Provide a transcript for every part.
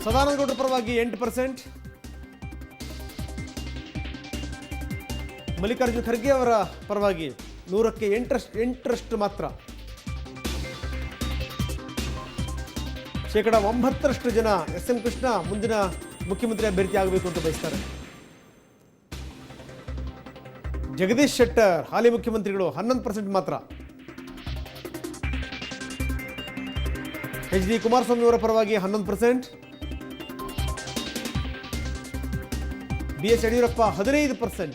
ಸದಾನಂದಗೌಡರ ಪರವಾಗಿ 8%, ಮಲ್ಲಿಕಾರ್ಜುನ ಖರ್ಗೆ ಅವರ ಪರವಾಗಿ 100ಕ್ಕೆ 8% ಮಾತ್ರ. 9% ಜನ ಎಸ್.ಎಂ. ಕೃಷ್ಣ ಮುಂದಿನ ಮುಖ್ಯಮಂತ್ರಿ ಅಭ್ಯರ್ಥಿ ಆಗಬೇಕು ಅಂತ ಬಯಸ್ತಾರೆ. ಜಗದೀಶ್ ಶೆಟ್ಟರ್ ಹಾಲಿ ಮುಖ್ಯಮಂತ್ರಿಗಳು 11% ಮಾತ್ರ. ಎಚ್.ಡಿ. ಕುಮಾರಸ್ವಾಮಿ ಅವರ ಪರವಾಗಿ 11%, ಬಿ.ಎಸ್. ಯಡಿಯೂರಪ್ಪ 15%,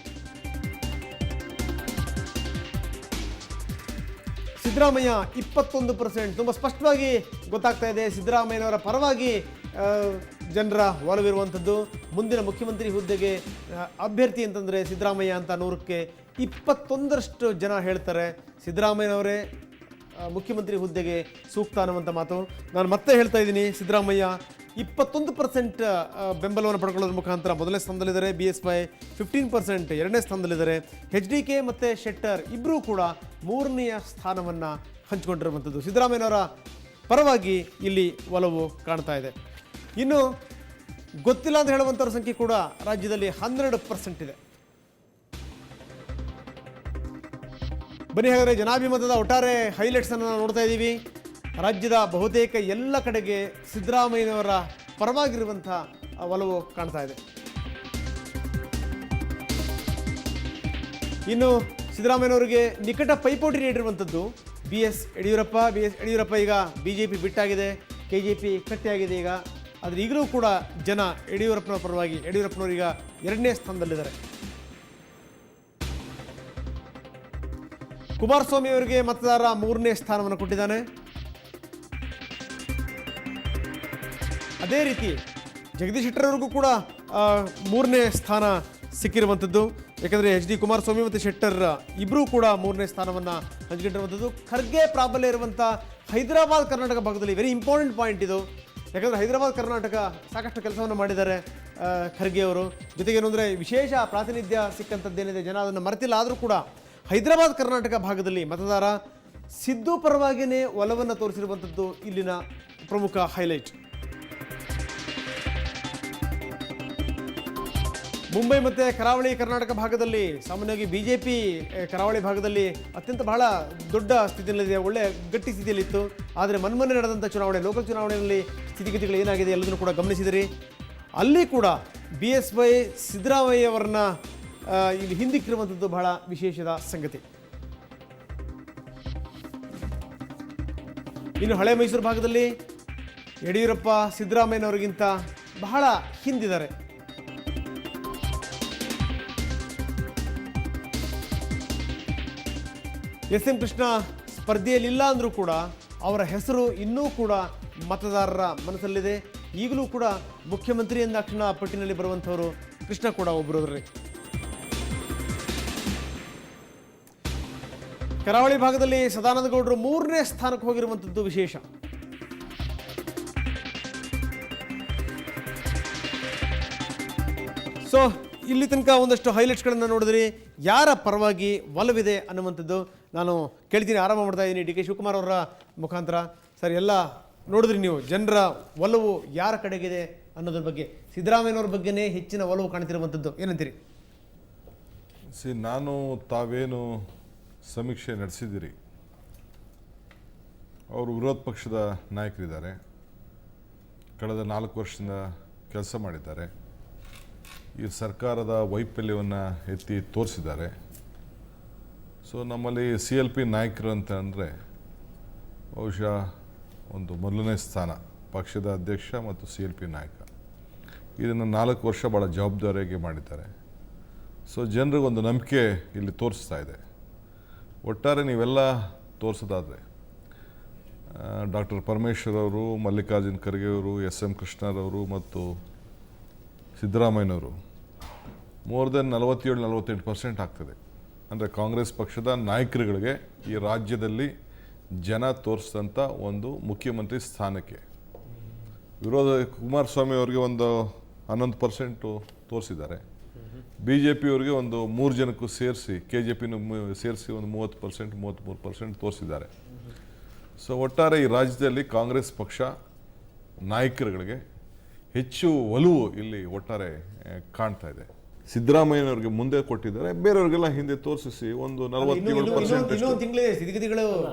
ಸಿದ್ದರಾಮಯ್ಯ 21%. ತುಂಬ ಸ್ಪಷ್ಟವಾಗಿ ಗೊತ್ತಾಗ್ತಾ ಇದೆ ಸಿದ್ದರಾಮಯ್ಯನವರ ಪರವಾಗಿ ಜನರ ಒಲವಿರುವಂಥದ್ದು. ಮುಂದಿನ ಮುಖ್ಯಮಂತ್ರಿ ಹುದ್ದೆಗೆ ಅಭ್ಯರ್ಥಿ ಅಂತಂದರೆ ಸಿದ್ದರಾಮಯ್ಯ ಅಂತ 100ಕ್ಕೆ 21% ಜನ ಹೇಳ್ತಾರೆ ಸಿದ್ದರಾಮಯ್ಯನವರೇ ಮುಖ್ಯಮಂತ್ರಿ ಹುದ್ದೆಗೆ ಸೂಕ್ತ ಅನ್ನುವಂಥ ಮಾತು. ನಾನು ಮತ್ತೆ ಹೇಳ್ತಾ ಇದ್ದೀನಿ, ಸಿದ್ದರಾಮಯ್ಯ 21% ಬೆಂಬಲವನ್ನು ಪಡ್ಕೊಳ್ಳೋದ್ರ ಮುಖಾಂತರ ಮೊದಲನೇ ಸ್ಥಾನದಲ್ಲಿದ್ದಾರೆ. BSY 15% ಎರಡನೇ ಸ್ಥಾನದಲ್ಲಿದ್ದಾರೆ. HDK ಮತ್ತು ಶೆಟ್ಟರ್ ಇಬ್ಬರೂ ಕೂಡ 3ನೆಯ ಸ್ಥಾನವನ್ನು ಹಂಚಿಕೊಂಡಿರುವಂಥದ್ದು. ಸಿದ್ದರಾಮಯ್ಯನವರ ಪರವಾಗಿ ಇಲ್ಲಿ ಒಲವು ಕಾಣ್ತಾ ಇದೆ. ಇನ್ನು ಗೊತ್ತಿಲ್ಲ ಅಂತ ಹೇಳುವಂಥವ್ರ ಸಂಖ್ಯೆ ಕೂಡ ರಾಜ್ಯದಲ್ಲಿ 12% ಇದೆ. ಬನ್ನಿ ಹಾಗಾದರೆ ಜನಾಭಿಮತದ ಒಟ್ಟಾರೆ ಹೈಲೈಟ್ಸನ್ನು ನಾವು ನೋಡ್ತಾ ಇದ್ದೀವಿ. ರಾಜ್ಯದ ಬಹುತೇಕ ಎಲ್ಲ ಕಡೆಗೆ ಸಿದ್ದರಾಮಯ್ಯನವರ ಪರವಾಗಿರುವಂಥ ಒಲವು ಕಾಣ್ತಾ ಇದೆ. ಇನ್ನು ಸಿದ್ದರಾಮಯ್ಯನವರಿಗೆ ನಿಕಟ ಪೈಪೋಟಿ ನೀಡಿರುವಂಥದ್ದು BS ಯಡಿಯೂರಪ್ಪ ಈಗ BJP ಬಿಟ್ಟಾಗಿದೆ, KJP ಕಟ್ಟಿಯಾಗಿದೆ ಈಗ. ಆದರೆ ಈಗಲೂ ಕೂಡ ಜನ ಯಡಿಯೂರಪ್ಪನ ಪರವಾಗಿ, ಯಡಿಯೂರಪ್ಪನವರೀಗ 2ನೇ ಸ್ಥಾನದಲ್ಲಿದ್ದಾರೆ. ಕುಮಾರಸ್ವಾಮಿ ಅವರಿಗೆ ಮತದಾರ 3ನೇ ಸ್ಥಾನವನ್ನು ಕೊಟ್ಟಿದ್ದಾನೆ. ಅದೇ ರೀತಿ ಜಗದೀಶ್ ಶೆಟ್ಟರ್ ಅವರಿಗೂ ಕೂಡ 3ನೇ ಸ್ಥಾನ ಸಿಕ್ಕಿರುವಂಥದ್ದು. ಯಾಕಂದರೆ HD ಕುಮಾರಸ್ವಾಮಿ ಮತ್ತು ಶೆಟ್ಟರ್ ಇಬ್ಬರೂ ಕೂಡ 3ನೇ ಸ್ಥಾನವನ್ನು ಹಂಚಿಕೊಂಡಿರುವಂಥದ್ದು. ಖರ್ಗೆ ಪ್ರಾಬಲ್ಯ ಇರುವಂಥ ಹೈದರಾಬಾದ್ ಕರ್ನಾಟಕ ಭಾಗದಲ್ಲಿ ವೆರಿ ಇಂಪಾರ್ಟೆಂಟ್ ಪಾಯಿಂಟ್ ಇದು. ಯಾಕಂದರೆ ಹೈದರಾಬಾದ್ ಕರ್ನಾಟಕ ಸಾಕಷ್ಟು ಕೆಲಸವನ್ನು ಮಾಡಿದ್ದಾರೆ ಖರ್ಗೆ ಅವರು. ಜೊತೆಗೇನು ಅಂದರೆ ವಿಶೇಷ ಪ್ರಾತಿನಿಧ್ಯ ಸಿಕ್ಕಂಥದ್ದೇನಿದೆ, ಜನ ಅದನ್ನು ಮರೆತಿಲ್ಲ. ಆದರೂ ಕೂಡ ಹೈದರಾಬಾದ್ ಕರ್ನಾಟಕ ಭಾಗದಲ್ಲಿ ಮತದಾರ ಸಿದ್ದು ಪರವಾಗಿಯೇ ಒಲವನ್ನು ತೋರಿಸಿರುವಂಥದ್ದು ಇಲ್ಲಿನ ಪ್ರಮುಖ ಹೈಲೈಟ್. ಮುಂಬೈ ಮತ್ತು ಕರಾವಳಿ ಕರ್ನಾಟಕ ಭಾಗದಲ್ಲಿ ಸಾಮಾನ್ಯವಾಗಿ BJP ಕರಾವಳಿ ಭಾಗದಲ್ಲಿ ಅತ್ಯಂತ ಬಹಳ ದೊಡ್ಡ ಸ್ಥಿತಿಯಲ್ಲಿದೆ, ಒಳ್ಳೆಯ ಗಟ್ಟಿ ಸ್ಥಿತಿಯಲ್ಲಿತ್ತು. ಆದರೆ ಮೊನ್ನೆ ನಡೆದಂಥ ಚುನಾವಣೆ, ಲೋಕಲ್ ಚುನಾವಣೆಯಲ್ಲಿ ಸ್ಥಿತಿಗತಿಗಳು ಏನಾಗಿದೆ ಎಲ್ಲದನ್ನು ಕೂಡ ಗಮನಿಸಿದಿರಿ. ಅಲ್ಲಿ ಕೂಡ BSY ಸಿದ್ದರಾಮಯ್ಯ ಅವರನ್ನ ಇಲ್ಲಿ ಹಿಂದಿಕ್ಕಿರುವಂಥದ್ದು ಬಹಳ ವಿಶೇಷದ ಸಂಗತಿ. ಇನ್ನು ಹಳೆ ಮೈಸೂರು ಭಾಗದಲ್ಲಿ ಯಡಿಯೂರಪ್ಪ ಸಿದ್ದರಾಮಯ್ಯನವರಿಗಿಂತ ಬಹಳ ಹಿಂದಿದ್ದಾರೆ. ಎಸ್.ಎಂ. ಕೃಷ್ಣ ಸ್ಪರ್ಧೆಯಲ್ಲಿಲ್ಲ ಅಂದರೂ ಕೂಡ ಅವರ ಹೆಸರು ಇನ್ನೂ ಕೂಡ ಮತದಾರರ ಮನಸ್ಸಲ್ಲಿದೆ. ಈಗಲೂ ಕೂಡ ಮುಖ್ಯಮಂತ್ರಿ ಎಂದಾಕ್ಷಣ ಪಟ್ಟಿನಲ್ಲಿ ಬರುವಂಥವರು ಕೃಷ್ಣ ಕೂಡ ಒಬ್ಬರದ್ರಲ್ಲಿ. ಕರಾವಳಿ ಭಾಗದಲ್ಲಿ ಸದಾನಂದಗೌಡರು 3ನೇ ಸ್ಥಾನಕ್ಕೆ ಹೋಗಿರುವಂಥದ್ದು ವಿಶೇಷ. ಸೊ ಇಲ್ಲಿ ತನಕ ಒಂದಷ್ಟು ಹೈಲೈಟ್ಸ್ಗಳನ್ನು ನೋಡಿದ್ರಿ. ಯಾರ ಪರವಾಗಿ ಒಲವಿದೆ ಅನ್ನುವಂಥದ್ದು ನಾನು ಕೇಳ್ತೀನಿ, ಆರಂಭ ಮಾಡ್ತಾ ಇದ್ದೀನಿ DK ಶಿವಕುಮಾರ್ ಅವರ ಮುಖಾಂತರ. ಸರ್, ಎಲ್ಲ ನೋಡಿದ್ರಿ ನೀವು, ಜನರ ಒಲವು ಯಾರ ಕಡೆಗಿದೆ ಅನ್ನೋದ್ರ ಬಗ್ಗೆ. ಸಿದ್ದರಾಮಯ್ಯನವ್ರ ಬಗ್ಗೆನೇ ಹೆಚ್ಚಿನ ಒಲವು ಕಾಣ್ತಿರುವಂಥದ್ದು, ಏನಂತೀರಿ? ನಾನು ತಾವೇನು ಸಮೀಕ್ಷೆ ನಡೆಸಿದ್ದೀರಿ, ಅವರು ವಿರೋಧ ಪಕ್ಷದ ನಾಯಕರಿದ್ದಾರೆ, ಕಳೆದ 4 ವರ್ಷದಿಂದ ಕೆಲಸ ಮಾಡಿದ್ದಾರೆ, ಈ ಸರ್ಕಾರದ ವೈಫಲ್ಯವನ್ನು ಎತ್ತಿ ತೋರಿಸಿದ್ದಾರೆ. ಸೊ ನಮ್ಮಲ್ಲಿ CLP ನಾಯಕರು ಅಂತ ಅಂದರೆ ಬಹುಶಃ ಒಂದು ಮೊದಲನೇ ಸ್ಥಾನ ಪಕ್ಷದ ಅಧ್ಯಕ್ಷ ಮತ್ತು CLP ನಾಯಕ. ಇದನ್ನು 4 ವರ್ಷ ಭಾಳ ಜವಾಬ್ದಾರಿಯಾಗಿ ಮಾಡಿದ್ದಾರೆ. ಸೊ ಜನರಿಗೊಂದು ನಂಬಿಕೆ ಇಲ್ಲಿ ತೋರಿಸ್ತಾ ಇದೆ. ಒಟ್ಟಾರೆ ನೀವೆಲ್ಲ ತೋರಿಸೋದಾದರೆ ಡಾಕ್ಟರ್ ಪರಮೇಶ್ವರ್ ಅವರು, ಮಲ್ಲಿಕಾರ್ಜುನ ಖರ್ಗೆ ಅವರು, S.M. ಕೃಷ್ಣರವರು ಮತ್ತು ಸಿದ್ದರಾಮಯ್ಯನವರು ಮೋರ್ ದೆನ್ 47-48% ಆಗ್ತದೆ. ಅಂದರೆ ಕಾಂಗ್ರೆಸ್ ಪಕ್ಷದ ನಾಯಕರುಗಳಿಗೆ ಈ ರಾಜ್ಯದಲ್ಲಿ ಜನ ತೋರಿಸಿದಂಥ ಒಂದು ಮುಖ್ಯಮಂತ್ರಿ ಸ್ಥಾನಕ್ಕೆ. ವಿರೋಧ ಕುಮಾರಸ್ವಾಮಿ ಅವರಿಗೆ ಒಂದು 11% ತೋರಿಸಿದ್ದಾರೆ. BJP ಅವರಿಗೆ ಒಂದು 3 ಜನಕ್ಕೂ ಸೇರಿಸಿ, KJPನೂ ಸೇರಿಸಿ ಒಂದು 30%, 33% ತೋರಿಸಿದ್ದಾರೆ. ಸೊ ಒಟ್ಟಾರೆ ಈ ರಾಜ್ಯದಲ್ಲಿ ಕಾಂಗ್ರೆಸ್ ಪಕ್ಷ ನಾಯಕರುಗಳಿಗೆ ಹೆಚ್ಚು ಒಲವು ಇಲ್ಲಿ ಒಟ್ಟಾರೆ ಕಾಣ್ತಾ ಇದೆ. ಸಿದ್ದರಾಮಯ್ಯನವ್ರಿಗೆ ಮುಂದೆ ಕೊಟ್ಟಿದ್ದಾರೆ, ಬೇರೆಯವ್ರಿಗೆಲ್ಲ ಹಿಂದೆ ತೋರಿಸಿ ಒಂದು 47% ಇನ್ನೊಂದು ತಿಂಗಳಿದೆ, ಸ್ಥಿತಿಗತಿಗಳು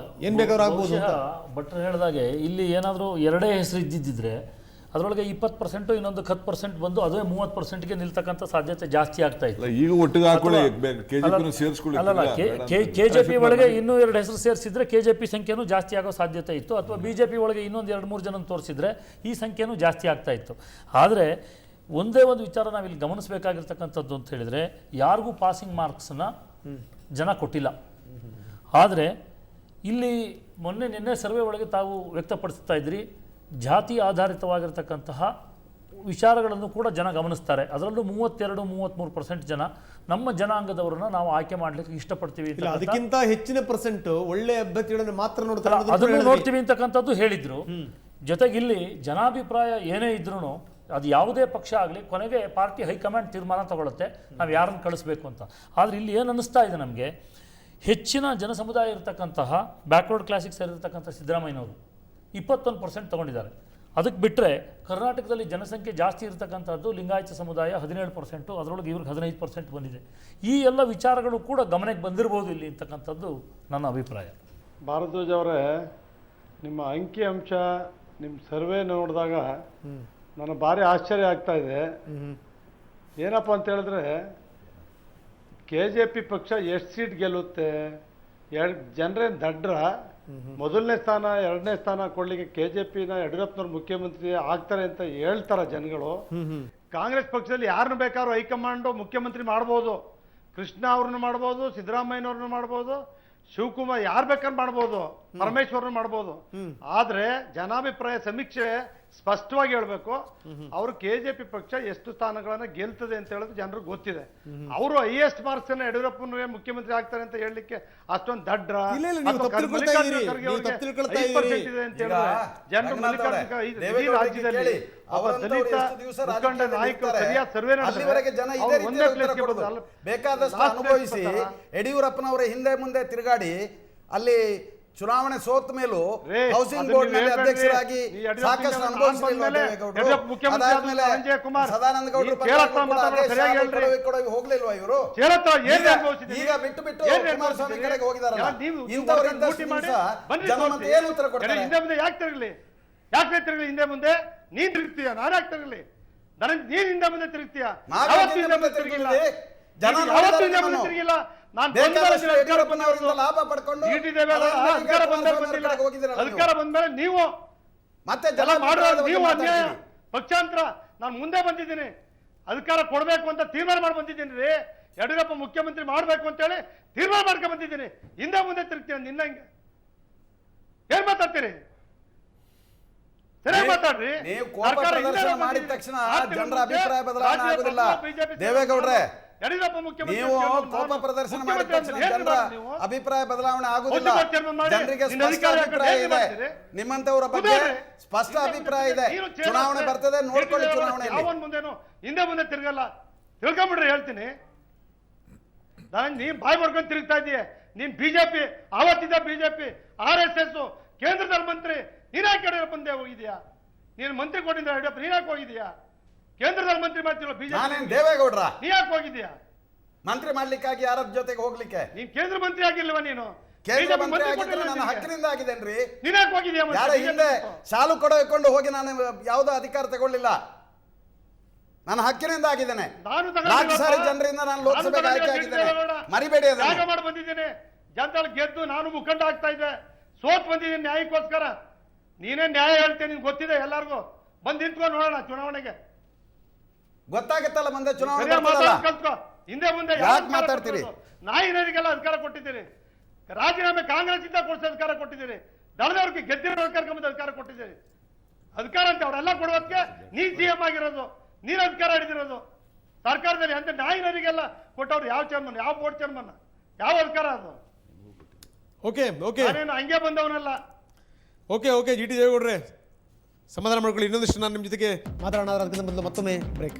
ಏನ್ ಬೇಕಾದ್ರೂ ಆಗ್ಬೋದು ಅಂತ. ಭಟ್ರು ಹೇಳಿದಾಗೆ ಇಲ್ಲಿ ಏನಾದರೂ ಎರಡೇ ಹೆಸರು ಇದ್ದಿದ್ದಿದ್ರೆ ಅದರೊಳಗೆ 20% ಇನ್ನೊಂದು 10% ಬಂದು ಅದೇ 30%ಗೆ ನಿಲ್ತಕ್ಕಂಥ ಸಾಧ್ಯತೆ ಜಾಸ್ತಿ ಆಗ್ತಾ ಇತ್ತು. ಈಗ ಒಟ್ಟಿಗೆ ಹಾಕೊಳ್ಳಿ, ಕೆಜೆಪಿ ಸೇರಿಸ್ಕೊಳ್ಳಿ. ಅಲ್ಲಲ್ಲ, ಕೆಜೆಪಿ ಒಳಗೆ ಇನ್ನೂ 2 ಹೆಸರು ಸೇರಿಸಿದ್ರೆ ಕೆಜೆಪಿ ಸಂಖ್ಯೆನೂ ಜಾಸ್ತಿ ಆಗೋ ಸಾಧ್ಯತೆ ಇತ್ತು, ಅಥವಾ ಬಿಜೆಪಿ ಒಳಗೆ ಇನ್ನೊಂದು 2-3 ಜನ ತೋರಿಸಿದ್ರೆ ಈ ಸಂಖ್ಯೆನೂ ಜಾಸ್ತಿ ಆಗ್ತಾ ಇತ್ತು. ಆದರೆ ಒಂದೇ ಒಂದು ವಿಚಾರ ನಾವಿಲ್ಲಿ ಗಮನಿಸಬೇಕಾಗಿರ್ತಕ್ಕಂಥದ್ದು ಅಂತ ಹೇಳಿದರೆ, ಯಾರಿಗೂ ಪಾಸಿಂಗ್ ಮಾರ್ಕ್ಸನ್ನು ಜನ ಕೊಟ್ಟಿಲ್ಲ. ಆದರೆ ಇಲ್ಲಿ ನಿನ್ನೆ ಸರ್ವೆ ಒಳಗೆ ತಾವು ವ್ಯಕ್ತಪಡಿಸ್ತಾ ಇದ್ರಿ, ಜಾತಿ ಆಧಾರಿತವಾಗಿರ್ತಕ್ಕಂತಹ ವಿಚಾರಗಳನ್ನು ಕೂಡ ಜನ ಗಮನಿಸ್ತಾರೆ. ಅದರಲ್ಲೂ 32-33% ಜನ ನಮ್ಮ ಜನಾಂಗದವರನ್ನ ನಾವು ಆಯ್ಕೆ ಮಾಡ್ಲಿಕ್ಕೆ ಇಷ್ಟಪಡ್ತೀವಿ, ಅದಕ್ಕಿಂತ ಹೆಚ್ಚಿನ ಪರ್ಸೆಂಟ್ ಒಳ್ಳೆ ಅಭ್ಯರ್ಥಿಗಳನ್ನು ಮಾತ್ರ ಅದನ್ನು ನೋಡ್ತೀವಿ ಅಂತಕ್ಕಂಥದ್ದು ಹೇಳಿದ್ರು. ಜೊತೆಗೆ ಇಲ್ಲಿ ಜನಾಭಿಪ್ರಾಯ ಏನೇ ಇದ್ರೂ ಅದು ಯಾವುದೇ ಪಕ್ಷ ಆಗಲಿ ಕೊನೆಗೆ ಪಾರ್ಟಿ ಹೈಕಮಾಂಡ್ ತೀರ್ಮಾನ ತಗೊಳುತ್ತೆ ನಾವು ಯಾರನ್ನು ಕಳಿಸ್ಬೇಕು ಅಂತ. ಆದರೆ ಇಲ್ಲಿ ಏನು ಅನ್ನಿಸ್ತಾ ಇದೆ ನಮಗೆ, ಹೆಚ್ಚಿನ ಜನಸಮುದಾಯ ಇರತಕ್ಕಂತಹ ಬ್ಯಾಕ್ವರ್ಡ್ ಕ್ಲಾಸಿಗೆ ಸೇರಿರ್ತಕ್ಕಂಥ ಸಿದ್ದರಾಮಯ್ಯನವರು 21% ತಗೊಂಡಿದ್ದಾರೆ. ಅದಕ್ಕೆ ಬಿಟ್ಟರೆ ಕರ್ನಾಟಕದಲ್ಲಿ ಜನಸಂಖ್ಯೆ ಜಾಸ್ತಿ ಇರತಕ್ಕಂಥದ್ದು ಲಿಂಗಾಯತ ಸಮುದಾಯ 17%, ಅದರೊಳಗೆ ಇವ್ರಿಗೆ 15% ಬಂದಿದೆ. ಈ ಎಲ್ಲ ವಿಚಾರಗಳು ಕೂಡ ಗಮನಕ್ಕೆ ಬಂದಿರಬಹುದು ಇಲ್ಲಿ ಅಂತಕ್ಕಂಥದ್ದು ನನ್ನ ಅಭಿಪ್ರಾಯ. ಭಾರದ್ವಾಜ್ ಅವರೇ, ನಿಮ್ಮ ಅಂಕಿ ಅಂಶ ನಿಮ್ಮ ಸರ್ವೆ ನೋಡಿದಾಗ ನನಗೆ ಭಾರಿ ಆಶ್ಚರ್ಯ ಆಗ್ತಾ ಇದೆ. ಏನಪ್ಪ ಅಂತ ಹೇಳಿದ್ರೆ, KJP ಪಕ್ಷ ಎಷ್ಟು ಸೀಟ್ ಗೆಲ್ಲುತ್ತೆ, ಜನರೇನು ದಡ್ರ, ಮೊದಲನೇ ಸ್ಥಾನ 2ನೇ ಸ್ಥಾನ ಕೊಡ್ಲಿಕ್ಕೆ KJPನ ಯಡಿಯೂರಪ್ಪನವ್ರು ಮುಖ್ಯಮಂತ್ರಿ ಆಗ್ತಾರೆ ಅಂತ ಹೇಳ್ತಾರ ಜನಗಳು. ಕಾಂಗ್ರೆಸ್ ಪಕ್ಷದಲ್ಲಿ ಯಾರನ್ನು ಬೇಕಾದ್ರೂ ಹೈಕಮಾಂಡು ಮುಖ್ಯಮಂತ್ರಿ ಮಾಡ್ಬೋದು, ಕೃಷ್ಣ ಅವ್ರನ್ನ ಮಾಡ್ಬೋದು, ಸಿದ್ದರಾಮಯ್ಯನವ್ರನ್ನ ಮಾಡ್ಬೋದು, ಶಿವಕುಮಾರ್ ಯಾರು ಬೇಕಾದ್ರೂ ಮಾಡ್ಬೋದು, ಪರಮೇಶ್ವರ್ನ ಮಾಡ್ಬೋದು. ಆದ್ರೆ ಜನಾಭಿಪ್ರಾಯ ಸಮೀಕ್ಷೆ ಸ್ಪಷ್ಟವಾಗಿ ಹೇಳ್ಬೇಕು, ಅವರು KJP ಪಕ್ಷ ಎಷ್ಟು ಸ್ಥಾನಗಳನ್ನ ಗೆಲ್ತದೆ ಅಂತ ಹೇಳೋದು ಜನರಿಗೆ ಗೊತ್ತಿದೆ. ಅವರು ಹೈಯೆಸ್ಟ್ ಮಾರ್ಕ್ಸ್ ಅನ್ನ ಯಡಿಯೂರಪ್ಪನವರೇ ಮುಖ್ಯಮಂತ್ರಿ ಆಗ್ತಾರೆ ಅಂತ ಹೇಳಲಿಕ್ಕೆ ಅಷ್ಟೊಂದು ದಡ್ರ ರಾಜ್ಯದಲ್ಲಿ ದಲಿತ ಮುಖಂಡ ನಾಯಕರು ಸರಿಯಾದ ಸರ್ವೆ ಬೇಕಾದಷ್ಟು ಅನುಭವಿಸಿ ಯಡಿಯೂರಪ್ಪನವರ ಹಿಂದೆ ಮುಂದೆ ತಿರುಗಾಡಿ ಅಲ್ಲಿ ಚುನಾವಣೆ ಸೋತ ಮೇಲೂ ಹೌಸಿಂಗ್ ಬೋರ್ಡ್ ನಲ್ಲಿ ಅಧ್ಯಕ್ಷರಾಗಿ ಸಾಕಷ್ಟು ಸದಾನಂದ ಗೌಡರು ಹೋಗ್ಲಿಲ್ವಾ ಇವರು? ಈಗ ಬಿಟ್ಟು ಬಿಟ್ಟು ಕುಮಾರಸ್ವಾಮಿ ಕಡೆಗೆ ಹೋಗಿದಾರಲ್ಲ, ಜನ ಮತ್ತೆ ಏನು ಉತ್ತರ ಕೊಡ್ತಾರೆ? ಹಿಂದೆ ಮುಂದೆ ಯಾಕೆ ತಿರುಗಲಿ, ಯಾಕೆ ತಿರುಗಲಿ? ಹಿಂದೆ ಮುಂದೆ ನೀನ್ ತಿರುಗ್ತೀಯ, ನಾನು ಯಾಕೆ ತಿರುಗಲಿ? ನೀನ್ ಹಿಂದೆ ಮುಂದೆ ತಿರುಗ್ತೀಯ, ತಿರುಗಿಲ್ಲ, ಜನ ತಿರುಗಿಲ್ಲ. ಲಾಭ ಪಡ್ಕೊಂಡು ಅಧಿಕಾರ ಬಂದ್ಮೇಲೆ ನೀವು ಮತ್ತೆ ನೀವು ಅನ್ಯಾಯ ಪಕ್ಷಾಂತರ. ನಾನು ಮುಂದೆ ಬಂದಿದ್ದೀನಿ, ಅಧಿಕಾರ ಕೊಡ್ಬೇಕು ಅಂತ ತೀರ್ಮಾನ ಮಾಡಿ ಬಂದಿದ್ದೀನಿ ರೀ. ಯಡಿಯೂರಪ್ಪ ಮುಖ್ಯಮಂತ್ರಿ ಮಾಡ್ಬೇಕು ಅಂತ ಹೇಳಿ ತೀರ್ಮಾನ ಮಾಡ್ಕೊಂಡು ಬಂದಿದ್ದೀನಿ. ಹಿಂದೆ ಮುಂದೆ ತಿರುಗ್ತೀನಿ, ನಿನ್ನ ಹಿಂಗೆ ಏನ್ ಮಾತಾಡ್ತೀರಿ? ಸರಿಯಾಗಿ ಮಾತಾಡ್ರಿ. ಮಾಡಿದ ತಕ್ಷಣ ಜನರ ಅಭಿಪ್ರಾಯ ಬದಲಾವಣೆ ಆಗುದಿಲ್ಲ. ದೇವೇಗೌಡ್ರೆ, ಯಡಿಯೂರಪ್ಪ ಮುಖ್ಯಮಂತ್ರಿ ನೀವು ಕೋಪ ಪ್ರದರ್ಶನ ಮಾಡಿದ ತಕ್ಷಣ ಜನರ ಅಭಿಪ್ರಾಯ ಬದಲಾವಣೆ ಆಗುದಿಲ್ಲ. ಜನರಿಗೆ ಸ್ಪಷ್ಟ ಅಭಿಪ್ರಾಯ ಇದೆ, ನಿಮ್ಮಂತವರ ಬಗ್ಗೆ ಸ್ಪಷ್ಟ ಅಭಿಪ್ರಾಯ ಇದೆ. ಚುನಾವಣೆ ಬರ್ತದೆ, ನೋಡ್ಕೊಳ್ಳಿ. ಚುನಾವಣೆಯಲ್ಲಿ ಮುಂದೇನು ಹಿಂದೆ ಮುಂದೆ ತಿರ್ಗಲ್ಲ, ತಿಳ್ಕೊಂಬಿಡ್ರಿ. ಹೇಳ್ತೀನಿ, ನೀನ್ ಬಾಯಿ ಬರ್ಕೊಂಡು ತಿರುಗ್ತಾ ಇದೀಯ. ನೀನ್ ಬಿಜೆಪಿ, ಆವತ್ತಿದ್ದ ಬಿಜೆಪಿ, RSS, ಕೇಂದ್ರದಲ್ಲಿ ಮಂತ್ರಿ, ನೀನ್ಯಾಕೆ ಯಡಿಯೂರಪ್ಪ ಬಂದೇ ಹೋಗಿದ್ಯಾ? ನೀನು ಮಂತ್ರಿ ಕೊಟ್ಟಿದ್ದ ಯಡಿಯೂರಪ್ಪ, ನೀನ್ಯಾಕೆ ಹೋಗಿದ್ಯಾ? ಕೇಂದ್ರದಲ್ಲಿ ಮಂತ್ರಿ ಮಾಡ್ತಿಲ್ಲ ಬಿಜೆಪಿ, ದೇವೇಗೌಡ್ರ ನೀ ಯಾಕೆ ಹೋಗಿದ್ಯಾ? ಮಂತ್ರಿ ಮಾಡ್ಲಿಕ್ಕಾಗಿ ಯಾರ ಜೊತೆಗೆ ಹೋಗ್ಲಿಕ್ಕೆ? ನೀನ್ ಕೇಂದ್ರ ಮಂತ್ರಿ ಆಗಿಲ್ವಾ? ನೀನು ಕೇಂದ್ರ ಮಂತ್ರಿ ಆಗಿದ್ರೆ ನನ್ನ ಹಕ್ಕಿನಿಂದ ಆಗಿದ್ದೇನ್ರಿ. ನೀನ್ ಯಾಕೆ ಹೋಗಿದ್ಯಾ? ಯಾರ ಹಿಂದೆ ಶಾಲು ಕೊಡಕೊಂಡು ಹೋಗಿ ನಾನು ಯಾವುದೋ ಅಧಿಕಾರ ತಗೊಳ್ಳಿಲ್ಲ, ನನ್ನ ಹಕ್ಕಿನಿಂದ ಆಗಿದ್ದೇನೆ. ನಾಲ್ಕು ಸಾರಿ ಜನರಿಂದ ನಾನು ಲೋಕಸಭೆಗೆ ಆಯ್ಕೆ ಆಗಿದ್ದೇನೆ, ಮರಿಬೇಡಿ. ತ್ಯಾಗ ಮಾಡಿ ಬಂದಿದ್ದೇನೆ, ಜನತಾಳು ಗೆದ್ದು ನಾನು ಮುಖಂಡ ಆಗ್ತಾ ಇದ್ದೆ, ಸೋತ್ ಬಂದಿದ್ದೀನಿ ನ್ಯಾಯಕ್ಕೋಸ್ಕರ. ನೀನೇ ನ್ಯಾಯ ಹೇಳ್ತೇನೆ, ನಿನ್ಗೆ ಗೊತ್ತಿದೆ ಎಲ್ಲರಿಗೂ. ಬಂದ್ ನಿಂತ್ಕೊಂಡು ನೋಡೋಣ ಚುನಾವಣೆಗೆ, ಗೊತ್ತಾಗತ್ತಲ್ಲ ಮುಂದೆ ಚುನಾವಣೆ. ಕಲ್ತ್ಕೊ. ಹಿಂದೆ ಮುಂದೆ ಯಾಕೆ ಮಾತಾಡ್ತೀರಿ? ನಾಯಿನರಿಗೆಲ್ಲ ಅಧಿಕಾರ ಕೊಟ್ಟಿದ್ದೀರಿ, ರಾಜೀನಾಮೆ ಕಾಂಗ್ರೆಸ್ ಇಂದ ಕೊಡಿಸೋ ಅಧಿಕಾರ ಕೊಟ್ಟಿದ್ದೀರಿ, ದಳದವ್ರಿಗೆ ಗೆದ್ದಿರೋ ಕರ್ಕೊಂಬಂದ ಅಧಿಕಾರ ಕೊಟ್ಟಿದ್ದೀರಿ. ಅಧಿಕಾರ ಅಂತ ಅವರೆಲ್ಲ ಕೊಡೋದಕ್ಕೆ ನೀನ್ CM ಆಗಿರೋದು, ನೀನ್ ಅಧಿಕಾರ ಹಿಡಿದಿರೋದು ಸರ್ಕಾರದಲ್ಲಿ. ಅಂತ ನಾಯಿನರಿಗೆಲ್ಲ ಕೊಟ್ಟವ್ರು ಯಾವ ಚೇರ್ಮನ್, ಯಾವ ಬೋರ್ಡ್ ಚೇರ್ಮನ್, ಯಾವ ಅಧಿಕಾರ ಅದು? ಓಕೆ ಓಕೆ, ನಾನೇನು ಹಂಗೆ ಬಂದವನಲ್ಲ. ಓಕೆ ಓಕೆ, GT ದೇವೇಗೌಡ್ರೆ ಸಮಾಧಾನ ಮಾಡ್ಕೊಳ್ಳಿ. ಇನ್ನೊಂದಿಷ್ಟು ನಾನು ನಿಮ್ಮ ಜೊತೆಗೆ ಮಾತಾಡೋಣ. ಅದಕ್ಕಿಂತ ಮೊದಲು ಮತ್ತೊಮ್ಮೆ ಬ್ರೇಕ್.